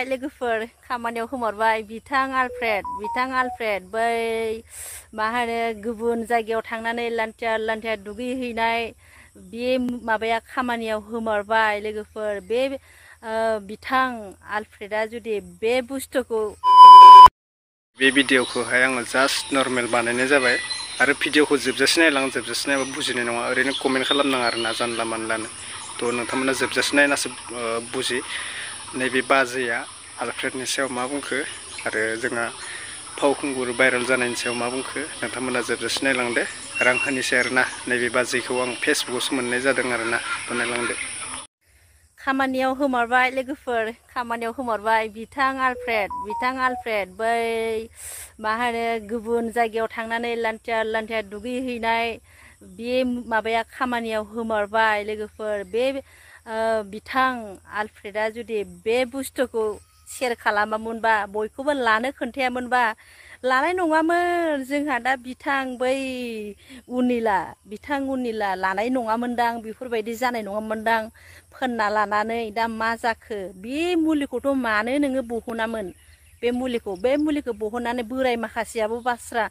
लोगोफोर खामानियाव खोमोरबाय बिथां आलफ्रेड बै मा होनो गुबुन जायगायाव थांनानै लान्थिया दुगैहैनाय बे माबाया खामानियाव खोमोरबाय लोगोफोर बे बिथां आलफ्रेडआ जुदि बे बुस्थुखौ बे भिडिअखौहाय आङो जास्ट नर्मेल बानायनाय जाबाय आरो भिडिअखौ जोबजासे नायलां जोबजासे नायबा बुजिनाय नङा ओरैनो कमेन्ट खालामनाङा आरोना जानला मानलानो थ' नोंथांमोना जोबजासे नायनासो बुजि नैबे बाजैया आलफ्रेडनि सायाव मा बुंखो आरो जोंहा फावखुंगुर भाइरेल जानायनि सायाव मा बुंखो नोंथांमोना जोबजासे नायलांदो आरो आं होनोसै आरोना नैबे बाजैखौ आं फेसबुकआवसो मोननाय जादों आरोना थ' नायलांदो। खामानियाव खोमोरबाय लोगोफोर खामानियाव खोमोरबाय बिथां आलफ्रेड बै मा होनो गुबुन जायगायाव थांनानै लान्थिया दुगैहैनाय बे माबाया खामानियाव खोमोरबाय लोगोफोर बे बिथां आलफ्रेडआ जुदि बे बुस्थुखौ शेयार खालामामोनबा बयखौबो लानो खोन्थायामोनबा लानाय नङामोन जोंहा दा बिथां उनिला लानाय नङामोनदां बेफोरबायदि जानाय नङामोनदां फोनना लानानै दा मा जाखो बे मुलिखौथ' मानो नोङो बहनामोन बे मुलिखौ बहननानै बोराय माखासेयाबो बास्रा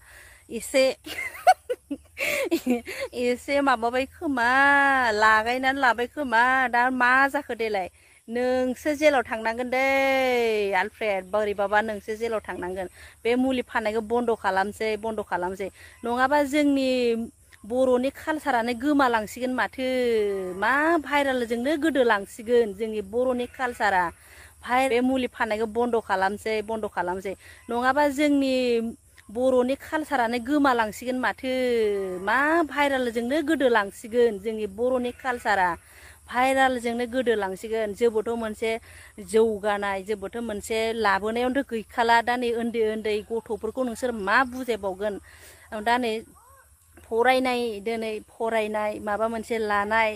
एसे माबाबाय खोमा लागायनानै लाबाय खोमा दा मा जाखो देलाय नोंसो जेलाव थांनांगोन दै आलफ्रेड बोरैबाबा नोंसो जेलाव थांनांगोन बे मुलि फाननायखौ बन्द' खालामसै नङाबा जोंनि बर'नि कालसारानो गोमालांसिगोन माथो मा भाइरेलजोंनो गोदोलांसिगोन जोंनि बर'नि कालसारा बे मुलि फाननायखौ बन्द' खालामसै नङाबा जोंनि बर'नि कालसारानो गोमालांसिगोन माथो मा भाइरेलजोंनो गोदोलांसिगोन जोंनि बर'नि कालसारा भाइरेलजोंनो गोदोलांसिगोन जोंबोथ' मोनसे जौगानाय जोंबोथ' मोनसे लाबोनायावथ' गैखाला दा नै उन्दै गथ'फोरखौ नोंसोर मा बुजायबावगोन दा नै फरायनाय माबा मोनसे लानाय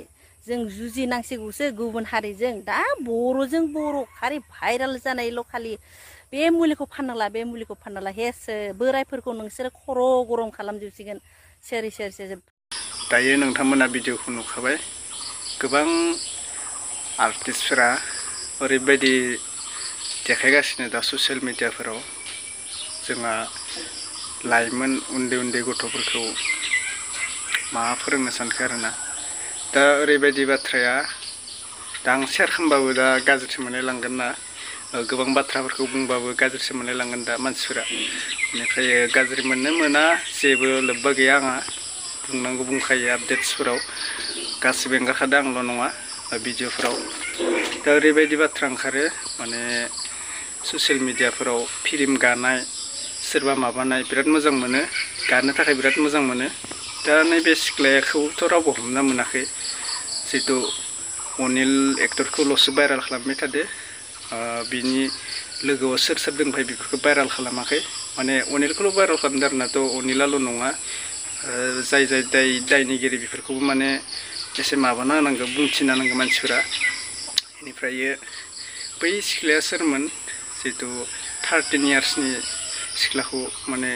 जों जुजिनांसिगौसो गुबुन हारिजों दा बर' खालि भाइरेल जानायल' खालि बे मुलिखौ फाननांला हेसो बोरायफोरखौ नोंसोरो खर' गरम खालामजोबसिगोन सोर दायो नोंथांमोना भिडिअखौ नुखाबाय गोबां आर्टिस्टफोरा ओरैबायदि देखायगासिनो दा ससियेल मिडियाफोराव जोंहा लाइमोन उन्दै गथ'फोरखौ मा फोरोंनो सानखो आरोना दा ओरैबायदि बाथ्राया दा आं शेयार खालामबाबो दा गाज्रिसो मोनलायलांगोन ना गोबां बाथ्राफोरखौ बुंबाबो गाज्रिसो मोनलायलांगोन दा मानसिफोरा बेनिफ्राय गाज्रि मोना जेबो लोब्बा गैया आंहा बुंनांगौ बुंखायो आपडेट्सफोराव गासिबो एंगारखादों आंल' नङा भिडिअफोराव दा ओरैबायदि बाथ्रा ओंखारो माने ससियेल मिडियाफोराव फिल्म गानाय सोरबा माबानाय बिराद मोजां मोनो गानो थाखाय बिराद मोजां मोनो दा नैबे सिख्लाखौथ' रावबो हमना मोनाखै जितु अनिल एक्टरखौल'सो भाइरेल खालामबाय थादो बिनि लोगोआव सोर दंफाय बेफोरखौ भाइरेल खालामाखै माने अनिलखौल' भाइरेल खालामदों आरोना थ' अनिलाल' नङा जाय दायनिगिरि बेफोरखौबो माने एसे माबाना होनांगौ बुंथिना होनांगौ मानसिफोरा बेनिफ्राय बै सिख्लाया सोरमोन जितु 13 इयार्सनि सिख्लाखौ माने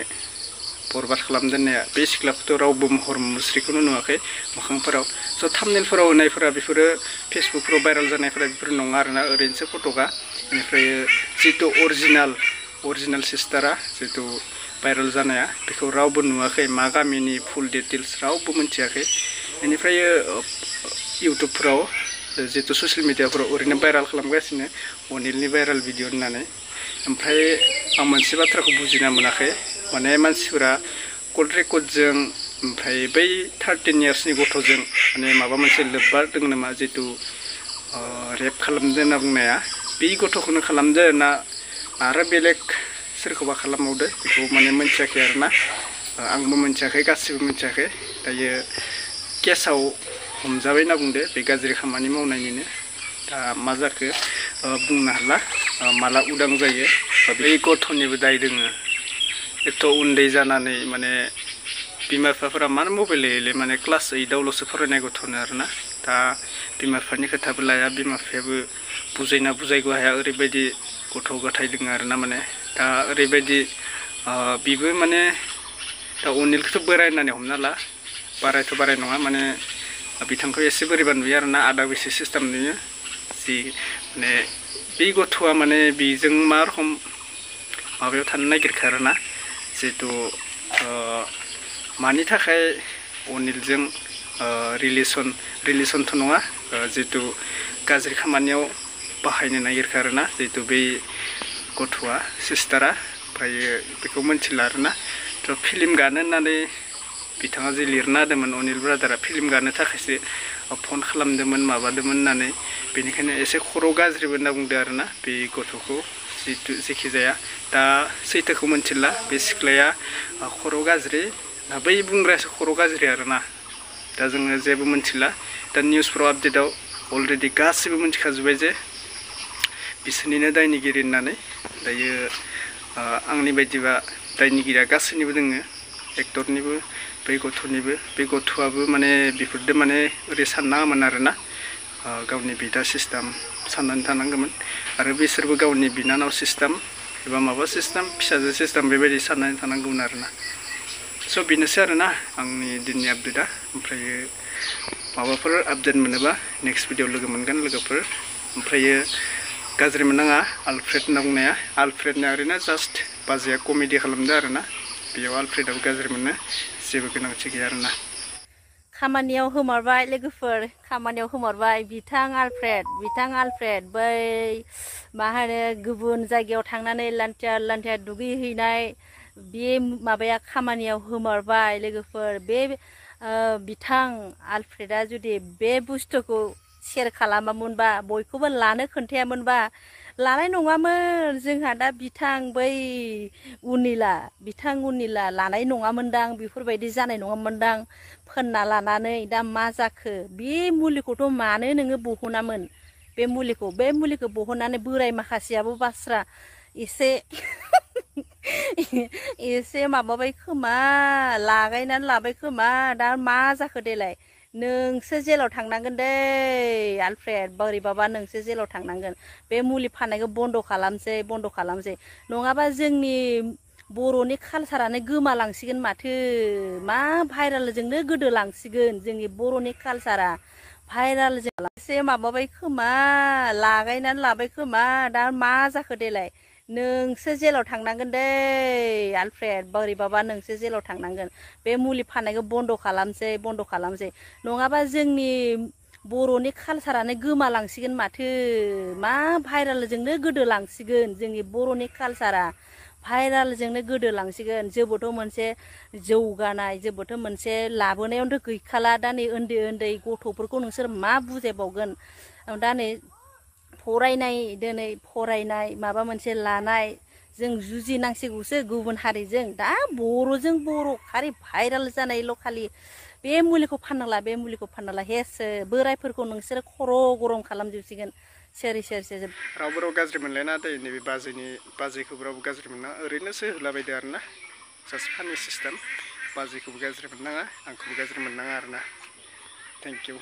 बरबाद खालामदोंनाया बे सिख्लाखौथ' रावबो महर मुस्रिखौनो नुवाखै मोखांफोराव स' थाम्बनेलफोराव होनायफोरा बेफोरो फेसबुकफोराव भाइरेल जानायफोरा बेफोर नङा आरोना ओरैनोसो फट'का बेनिफ्राय जितु अरिजिनेल सिस्टारा जितु भाइरेल जानाया बेखौ रावबो नुवाखै मा गामिनि फुल डिटेल्स रावबो मिथियाखै बेनिफ्राय इउटुबफोराव जितु ससियेल मिडियाफोराव ओरैनो भाइरेल खालामगासिनो अनिलनि भाइरेल भिडिअ होननानै ओमफ्राय आं मोनसे बाथ्राखौ बुजिना मोनाखै माने मानसिफोरा कल रेकर्डजों ओमफ्राय बै 13 इयार्सनि गथ'जों माने माबा मोनसे लोब्बा दङ नामा जितु रेप खालामदो होनना बुंनाया बे गथ'खौनो खालामदो ना आरो बेलेग सोरखौबा खालामबावदो बेखौ माने मिथियाखै आरोना आंबो मिथियाखै गासिबो मिथियाखै दायो केसाव हमजाबाय होनना बुंदो बे गाज्रि खामानि मावनायनिनो दा मा जाखो बुंनो हाला माला उदां जायो बै गथ'निबो दाय दोङो एथ' उन्दै जानानै माने बिमा बिफाफोरा मानो मबाइल होयोलै माने क्लास 8आवल'सो फरायनाय गथ'नो आरोना दा बिमा बिफानि खोथाबो लाया बिमा बिफायाबो बुजायगौ हाया ओरैबायदि गथ' गथाय दोङो आरोना माने दा ओरैबायदि बिबो माने दा अनिलखौथ' बोराय होननानै हमना ला बाराय नङा माने बिथांखौ एसे बोरैबा नुयो आरोना आदा बैसो सिस्टेम नुयो जि माने बे गथ'आ माने बेजों मा रखम माबायाव थानो नागिरखो आरोना जिहेतु मानि थाखाय अनिलजों रिलेसनथ' नङा जिहेतु गाज्रि खामानियाव बाहायनो नागिरखो आरोना जिहेतु बै गथ'आ सिस्टारा ओमफ्राय बेखौ मोनथिला आरोना थ' फिल्म गानो होननानै बिथाङा जे लिरना होदोंमोन अनिल ब्रादारा फिल्म गानो थाखायसो फन खालामदोंमोन माबादोंमोन होननानै बेनिखायनो एसे खर' गाज्रिबो होनना बुंदों आरोना बे गथ'खौ जिहेतु जेखि जाया दा सैथोखौ मोनथिला बे सिख्लाया खर' गाज्रि ना बै बुंग्रायासो खर' गाज्रि आरोना दा जोङो जेबो मोनथिला दा निउसफ्राव आपडेटआव अलरेडि गासिबो मोनथिखाजोब्बाय जे बिसोरनिनो दायनिगिरि होननानै दायो आंनि बायदिबा दायनिगिरिया गासैनिबो दोङो एक्टरनिबो बै गथ'निबो बे गथ'आबो माने बेफोरदो माने ओरै साननाङामोन आरोना गावनि बिदा सिस्टेम साननानै थानांगौमोन आरो बिसोरबो गावनि बिनानाव सिस्टेम एबा माबा सिस्टेम फिसाजो सिस्टेम बेबायदि साननानै थानांगौमोन आरोना स' बेनोसै आरोना आंनि दिननि आपडेटआ ओमफ्रायो माबाफोर आपडेट मोनोबा नेक्स्ट भिडिअ लोगो मोनगोन लोगोफोर ओमफ्रायो गाज्रि मोननाङा आलफ्रेड होनना बुंनाया आलफ्रेडना ओरैनो जास्ट बाजैया कमेडि खालामदो आरोना बेयाव आलफ्रेडआबो गाज्रि मोननो जेबो गोनांथि गैया आरोना खामानियाव होमारबाय लोगोफोर खामानियाव होमारबाय बिथां आलफ्रेड बै मा होनो गुबुन जायगायाव थांनानै लान्थिया दुगैहैनाय बे माबाया खामानियाव होमारबाय लोगोफोर बे बिथां आलफ्रेडआ जुदि बे बुस्थुखौ शेयार खालामामोनबा बयखौबो लानो खोन्थायामोनबा लानाय नङामोन जोंहा दा बिथां उनिला लानाय नङामोनदां बेफोरबायदि जानाय नङामोनदां फोनना लानानै दा मा जाखो बे मुलिखौथ' मानो नोङो बहनामोन बे मुलिखौ बहननानै बोराय माखासेयाबो बास्रा एसे माबाबाय खोमा लागायनानै लाबाय खोमा दा मा जाखो देलाय नोंसो जेलाव थांनांगोन दै आलफ्रेड बोरैबाबा नोंसो जेलाव थांनांगोन बे मुलि फाननायखौ बन्द' खालामसै नङाबा जोंनि बर'नि कालसारानो गोमालांसिगोन माथो मा भाइरालजोंनो गोदोलांसिगोन जोंनि बर'नि कालसारा भाइरालजों एसे माबाबाय खोमा लागायनानै लाबाय खोमा दा मा जाखो देलाय नोंसो जेलाव थांनांगोन दै आलफ्रेड बोरैबाबा नोंसो जेलाव थांनांगोन बे मुलि फाननायखौ बन्द' खालामसै नङाबा जोंनि बर'नि कालसारानो गोमालांसिगोन माथो मा भाइरालजोंनो गोदोलांसिगोन जोंनि बर'नि कालसारा भाइरालजोंनो गोदोलांसिगोन जोबोथ' मोनसे जौगानाय जोबोथ' मोनसे लाबोनायावथ' गैखाला दा नै उन्दै गथ'फोरखौ नोंसोर मा बुजायबावगोन दा नै फरायनाय माबा मोनसे लानाय जों जुजिनांसिगौसो गुबुन हारिजों दा बर'जों बर' खालि भाइराल जानायल' खालि बे मुलिखौ फाननांला हेसो बोरायफोरखौ नोंसोरो खर' गरम खालामजोबसिगोन सेर रावबो गाज्रि मोनलायना दै नैबे बाजैखौबो रावबो गाज्रि मोना ओरैनोसो होलाबायदो आरोना जास्ट फानि सिस्टेम बाजैखौबो गाज्रि मोननाङा आंखौबो गाज्रि मोननाङा आरोना थेंक इउ